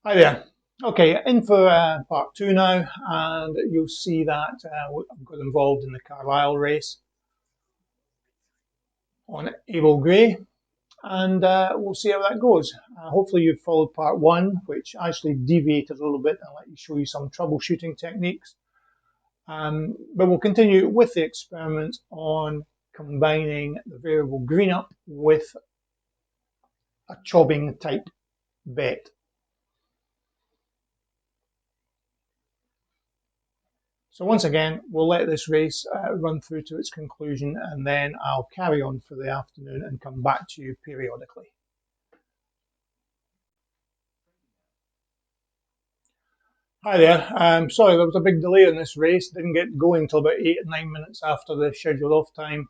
Hi there. Okay, in for part two now, and you'll see that I've got involved in the Carlisle race on Abel Grey, and we'll see how that goes. Hopefully you've followed part one, which actually deviated a little bit and let you show you some troubleshooting techniques. But we'll continue with the experiment on combining the variable green up with a CHOBing type bet. So once again, we'll let this race run through to its conclusion, and then I'll carry on for the afternoon and come back to you periodically. Hi there. Sorry, there was a big delay in this race. Didn't get going until about 8 or 9 minutes after the scheduled off time,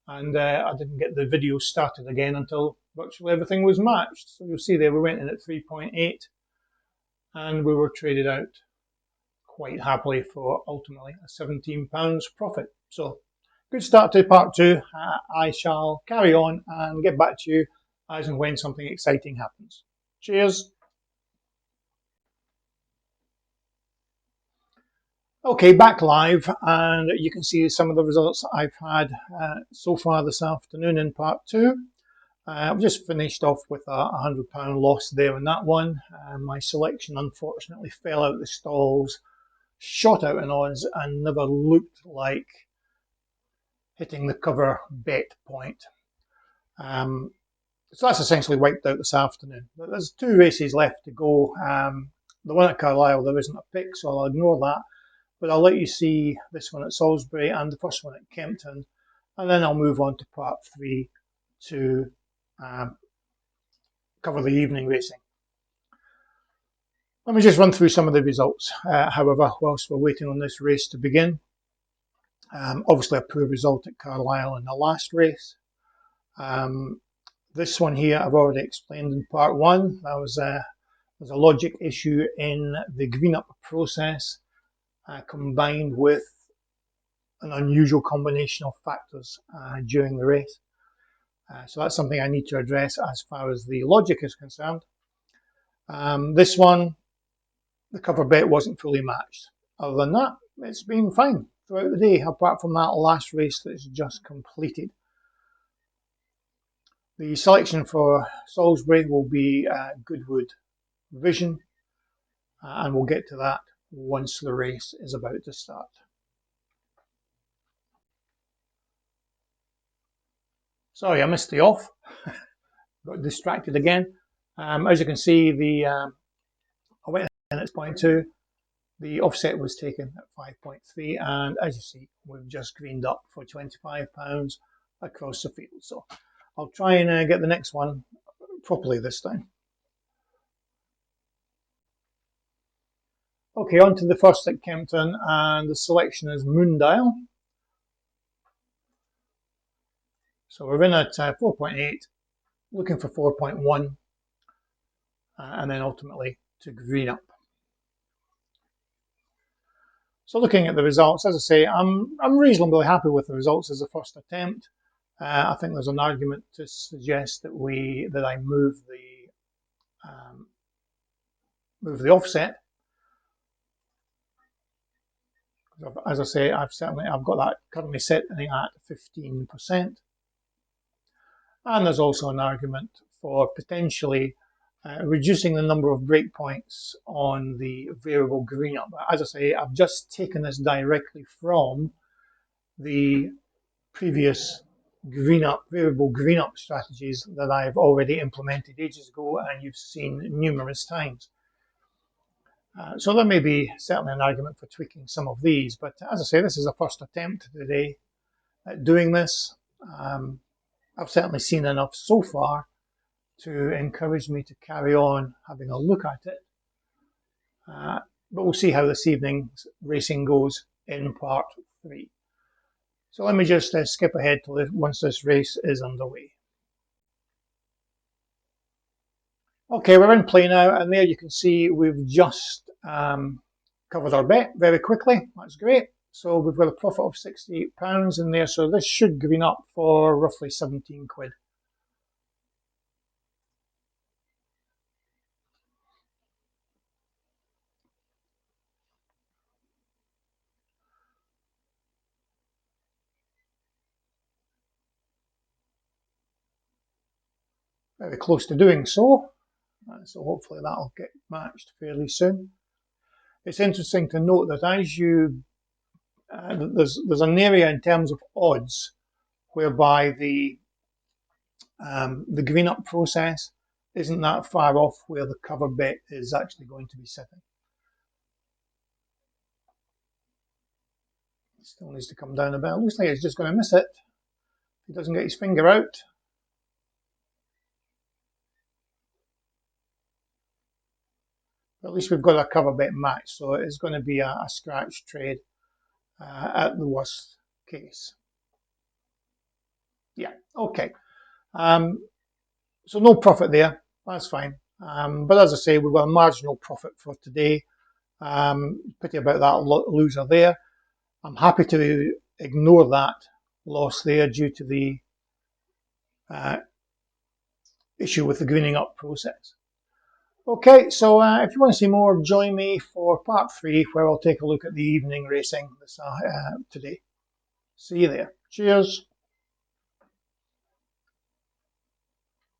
and I didn't get the video started again until virtually everything was matched. So you'll see there we went in at 3.8, and we were traded out quite happily for ultimately a £17 profit. So good start to part two. I shall carry on and get back to you as and when something exciting happens. Cheers. Okay, back live, and you can see some of the results I've had so far this afternoon in part two. I've just finished off with a £100 loss there in that one. My selection unfortunately fell out the stalls, shot out in odds, and never looked like hitting the cover bet point. So that's essentially wiped out this afternoon. But there's two races left to go. The one at Carlisle, there isn't a pick, so I'll ignore that. But I'll let you see this one at Salisbury and the first one at Kempton, and then I'll move on to part three to cover the evening racing. Let me just run through some of the results, however, whilst we're waiting on this race to begin. Obviously a poor result at Carlisle in the last race. This one here I've already explained in part one. That was there's a logic issue in the green up process combined with an unusual combination of factors during the race. So that's something I need to address as far as the logic is concerned. This one, the cover bet wasn't fully matched. Other than that, it's been fine throughout the day, apart from that last race that's just completed. The selection for Salisbury will be Goodwood Vision, and we'll get to that once the race is about to start. Sorry, I missed the off. Got distracted again. As you can see, I went in at 0.2. The offset was taken at 5.3, and as you see, we've just greened up for £25 across the field. So I'll try and get the next one properly this time. Okay, on to the first at Kempton, and the selection is Moondial. So we're in at 4.8, looking for 4.1, and then ultimately to green up. So looking at the results, as I say, I'm reasonably happy with the results as a first attempt. I think there's an argument to suggest that I move the offset. As I say, I've got that currently set at 15%. And there's also an argument for potentially reducing the number of breakpoints on the variable green up. As I say, I've just taken this directly from the previous variable green up strategies that I've already implemented ages ago and you've seen numerous times. So there may be certainly an argument for tweaking some of these, but as I say, this is a first attempt today at doing this. I've certainly seen enough so far to encourage me to carry on having a look at it. But we'll see how this evening's racing goes in part three. So let me just skip ahead to once this race is underway. Okay, we're in play now, and there you can see we've just covered our bet very quickly. That's great. So we've got a profit of £68 in there, so this should green up for roughly 17 quid. very close to doing so. So hopefully that'll get matched fairly soon. It's interesting to note that as you there's an area in terms of odds whereby the green up process isn't that far off where the cover bet is actually going to be sitting. It still needs to come down a bit. It looks like it's just going to miss it. He doesn't get his finger out. But at least we've got a cover bet match, so it's going to be a scratch trade at the worst case. Yeah, okay. So no profit there, that's fine. But as I say, we've got a marginal profit for today. Pity about that loser there. I'm happy to ignore that loss there due to the issue with the greening up process. Okay, so if you want to see more, join me for part 3, where I'll take a look at the evening racing today. See you there. Cheers.